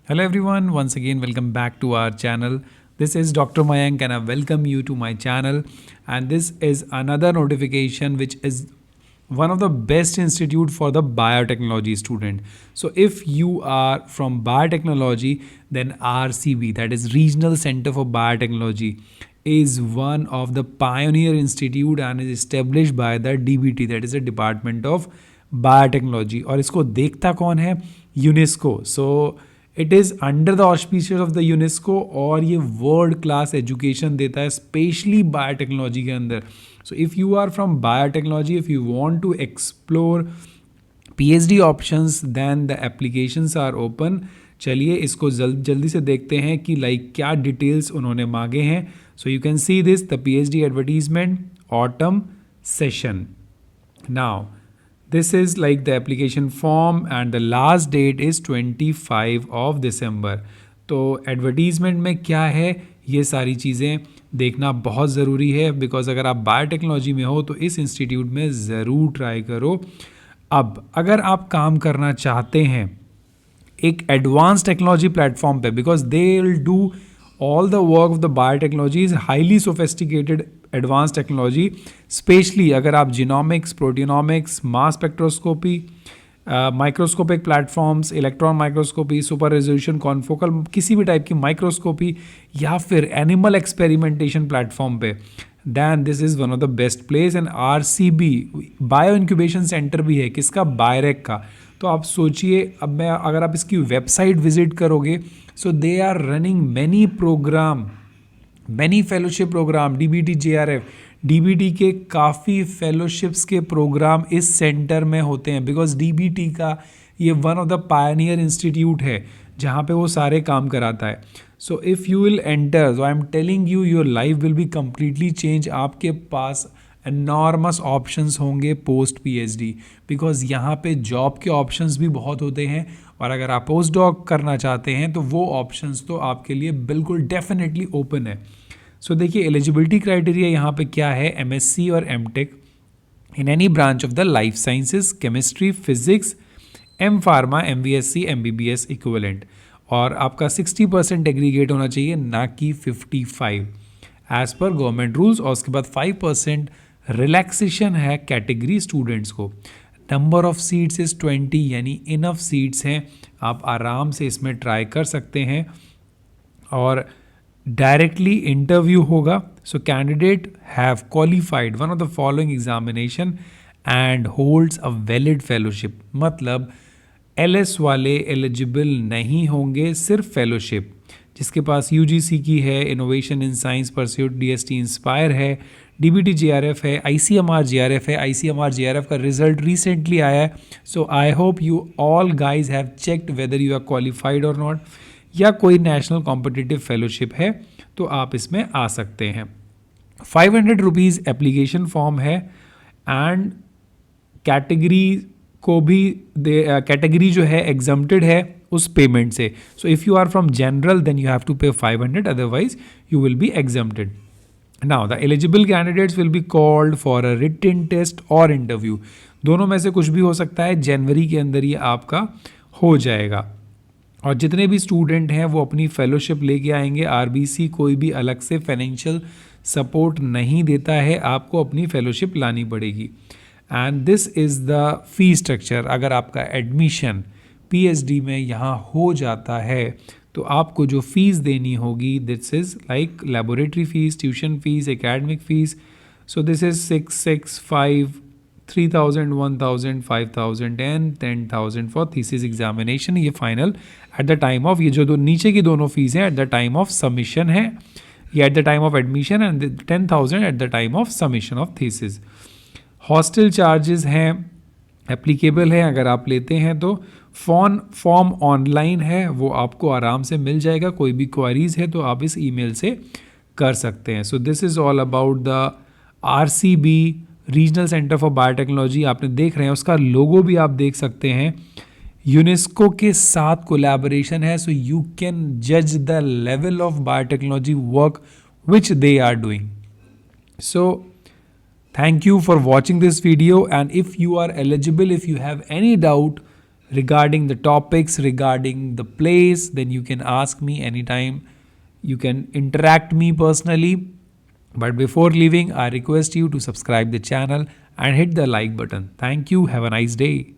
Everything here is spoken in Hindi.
Hello everyone, once again welcome back to our channel. This is Dr. Mayank and I welcome you to my channel, and this is another notification which is one of the best institute for the biotechnology student. So if you are from biotechnology, then RCB, that is Regional Center for Biotechnology, is one of the pioneer institute and is established by the DBT, that is the Department of Biotechnology. और इसको देखता कौन है? UNESCO. So it is under the auspicious of the UNESCO और ये वर्ल्ड क्लास एजुकेशन देता है स्पेशली बायोटेक्नोलॉजी के अंदर. So if you are from biotechnology, if you want to explore PhD options, then the applications are open. चलिए इसको जल्दी से देखते हैं कि लाइक क्या डिटेल्स उन्होंने मांगे हैं. सो you can see this the PhD advertisement autumn session. Now this is like the application form and the last date is 25 of December. तो एडवर्टीज़मेंट में क्या है, ये सारी चीज़ें देखना बहुत ज़रूरी है, बिकॉज अगर आप बायोटेक्नोलॉजी में हो तो इस इंस्टीट्यूट में ज़रूर ट्राई करो. अब अगर आप काम करना चाहते हैं एक एडवांस टेक्नोलॉजी प्लेटफॉर्म पे, because they will do all the work of the biotechnology is highly sophisticated advanced technology, specially अगर आप genomics, proteomics, mass spectroscopy, microscopic platforms, electron microscopy, super resolution confocal, किसी भी टाइप की माइक्रोस्कोपी या फिर एनिमल एक्सपेरिमेंटेशन प्लेटफॉर्म पे, then this is one of the best place. And RCB bio incubation centre भी है, किसका? बायरेक का. तो आप सोचिए, अब मैं अगर आप इसकी वेबसाइट विजिट करोगे, so they are running many program, many fellowship program, DBT JRF, DBT के काफ़ी फेलोशिप्स के प्रोग्राम इस सेंटर में होते हैं, बिकॉज DBT का ये one of the Pioneer institute है जहाँ पे वो सारे काम कराता है. सो if you will enter, I am telling you, your life will be completely change. आपके पास एनॉर्मस ऑप्शंस होंगे पोस्ट PhD, बिकॉज यहाँ पे जॉब के ऑप्शंस भी बहुत होते हैं, और अगर आप पोस्ट डॉक करना चाहते हैं तो वो ऑप्शंस तो आपके लिए बिल्कुल डेफिनेटली ओपन है. सो देखिए एलिजिबिलिटी क्राइटेरिया यहाँ पे क्या है. MSc और MTech in any branch of the life sciences, chemistry, physics, M pharma, MVSc, MBBS equivalent, और आपका 60% एग्रीगेट होना चाहिए, ना कि 55 एज पर गवर्नमेंट रूल्स. और उसके बाद 5% रिलैक्सेशन है कैटेगरी स्टूडेंट्स को. नंबर ऑफ सीट्स इज़ 20, यानी इनफ सीट्स हैं, आप आराम से इसमें ट्राई कर सकते हैं. और डायरेक्टली इंटरव्यू होगा. So candidate have qualified one of the following examination and holds a valid fellowship. मतलब LS वाले एलिजिबल नहीं होंगे, सिर्फ फेलोशिप. जिसके पास UGC की है, innovation in science pursuit, DST inspire है, DBT JRF है, ICMR JRF है. ICMR JRF का रिजल्ट रिसेंटली आया है. So I hope you all guys have checked whether you are qualified और नॉट, या कोई नेशनल कॉम्पिटिटिव फेलोशिप है तो आप इसमें आ सकते हैं. 500 रुपीज़ एप्लीकेशन फॉर्म है, एंड कैटेगरी को भी कैटेगरी जो है एग्जम्प्टेड है उस पेमेंट से. So if you are from general then you have to pay 500, otherwise you will be exempted. Now the eligible candidates will be called for a written test और इंटरव्यू. दोनों में से कुछ भी हो सकता है, जनवरी के अंदर ये आपका हो जाएगा. और जितने भी स्टूडेंट हैं वो अपनी फेलोशिप लेके आएंगे. RBC कोई भी अलग से फाइनेंशियल सपोर्ट नहीं देता है, आपको अपनी फेलोशिप लानी पड़ेगी. And this is the fee structure. अगर आपका एडमिशन PhD में यहाँ हो जाता है तो आपको जो फ़ीस देनी होगी, this is like laboratory fees, tuition fees, academic fees. So this is 665, 3000, 1000, 5000 and 10,000 for thesis examination. ये final at the time of, ये जो दो नीचे की दोनों फीस हैं at the time of submission है, या at the time of admission, and 10,000 at the time of submission of thesis. Hostel charges हैं, एप्लीकेबल है अगर आप लेते हैं तो. फॉर्म ऑनलाइन है, वो आपको आराम से मिल जाएगा. कोई भी क्वारीज है तो आप इस ईमेल से कर सकते हैं. सो this is all about the RCB regional centre for biotechnology. आपने देख रहे हैं उसका लोगो भी आप देख सकते हैं, यूनेस्को के साथ कोलैबोरेशन है. सो यू कैन जज the level of biotechnology work which they are doing. So thank you for watching this video, and if you are eligible, if you have any doubt, regarding the topics, regarding the place, then you can ask me anytime. You can interact me personally. But before leaving, I request you to subscribe the channel and hit the like button. Thank you. Have a nice day.